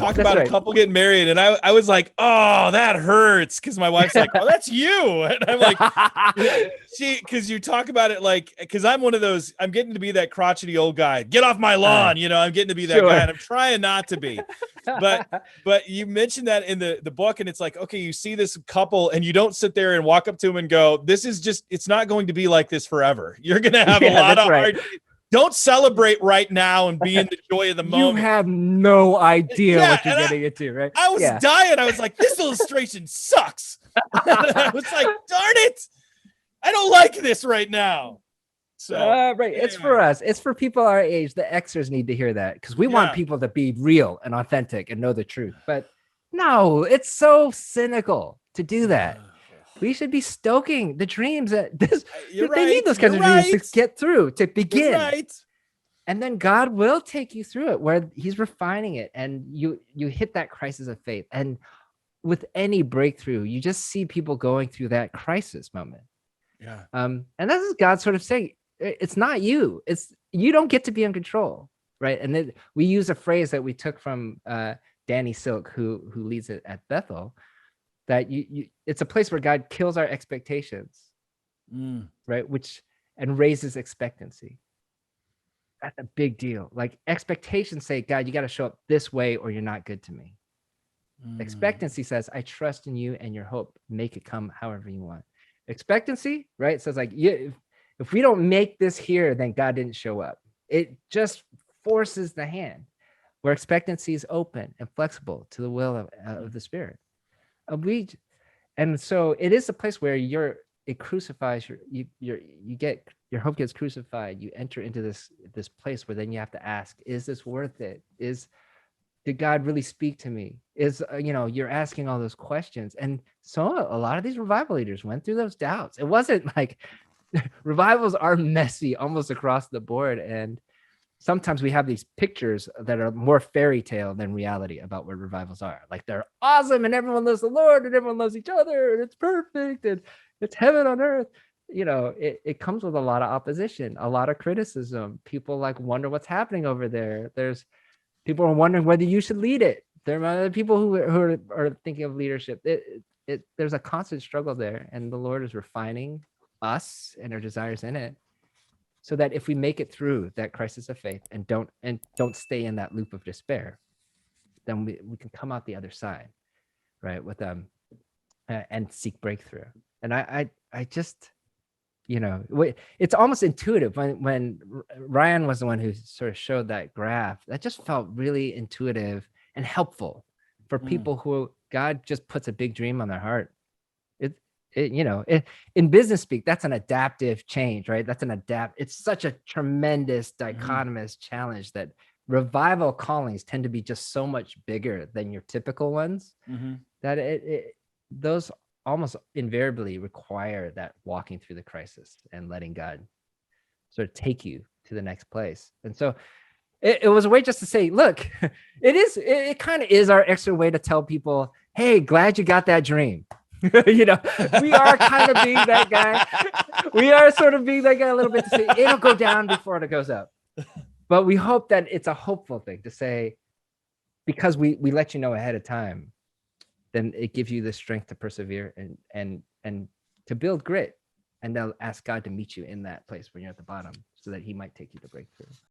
talk That's about right. a couple getting married, and I was like, oh, that hurts, because my wife's like, oh, that's you, and I'm like, because you talk about it like, because I'm one of those, I'm getting to be that crotchety old guy. Get off my lawn, I'm getting to be that guy, and I'm trying not to be. But you mentioned that in the book, and it's like, okay, you see this couple, and you don't sit there and walk up to them and go, this is just, it's not going to be like this forever. You're going to have a lot of hard. Don't celebrate right now and be in the joy of the moment. You have no idea what you're getting into, right? I was dying. I was like, this illustration sucks. I was like, darn it. I don't like this right now. So right. It's for us. It's for people our age. The Xers need to hear that, because we want people to be real and authentic and know the truth. But no, it's so cynical to do that. We should be stoking the dreams that they need those kinds of dreams to get through, to begin. And then God will take you through it, where he's refining it, and you hit that crisis of faith. And with any breakthrough, you just see people going through that crisis moment. Yeah. And this is God sort of saying, it's not you. You don't get to be in control, right? And then we use a phrase that we took from Danny Silk, who leads it at Bethel, that it's a place where God kills our expectations, right? And raises expectancy. That's a big deal. Like, expectations say, God, you got to show up this way or you're not good to me. Expectancy says, I trust in you and your hope. Make it come however you want. Expectancy, right, says like, if we don't make this here, then God didn't show up. It just forces the hand. Where expectancy is open and flexible to the will of the Spirit. And so it is a place where it crucifies your hope gets crucified. You enter into this place where then you have to ask, is this worth it? Did God really speak to me? You're asking all those questions. And so a lot of these revival leaders went through those doubts. It wasn't like revivals are messy almost across the board. And sometimes we have these pictures that are more fairy tale than reality about what revivals are. Like, they're awesome and everyone loves the Lord and everyone loves each other and it's perfect and it's heaven on earth. It comes with a lot of opposition, a lot of criticism. People wonder what's happening over there. There's people are wondering whether you should lead it. There are other people who are thinking of leadership. There's a constant struggle there, and the Lord is refining us and our desires in it, so that if we make it through that crisis of faith and don't stay in that loop of despair, then we can come out the other side, right, with and seek breakthrough. And I just, it's almost intuitive. When Ryan was the one who sort of showed that graph, that just felt really intuitive and helpful for people who God just puts a big dream on their heart. In business speak, that's an adaptive change, right? It's such a tremendous dichotomous challenge that revival callings tend to be just so much bigger than your typical ones, that those almost invariably require that walking through the crisis and letting God sort of take you to the next place. And so it was a way just to say, look, it kind of is our extra way to tell people, hey, glad you got that dream. We are kind of being that guy. We are sort of being that guy a little bit to say it'll go down before it goes up. But we hope that it's a hopeful thing to say, because we let you know ahead of time, then it gives you the strength to persevere and to build grit, and they'll ask God to meet you in that place when you're at the bottom, so that he might take you to breakthrough.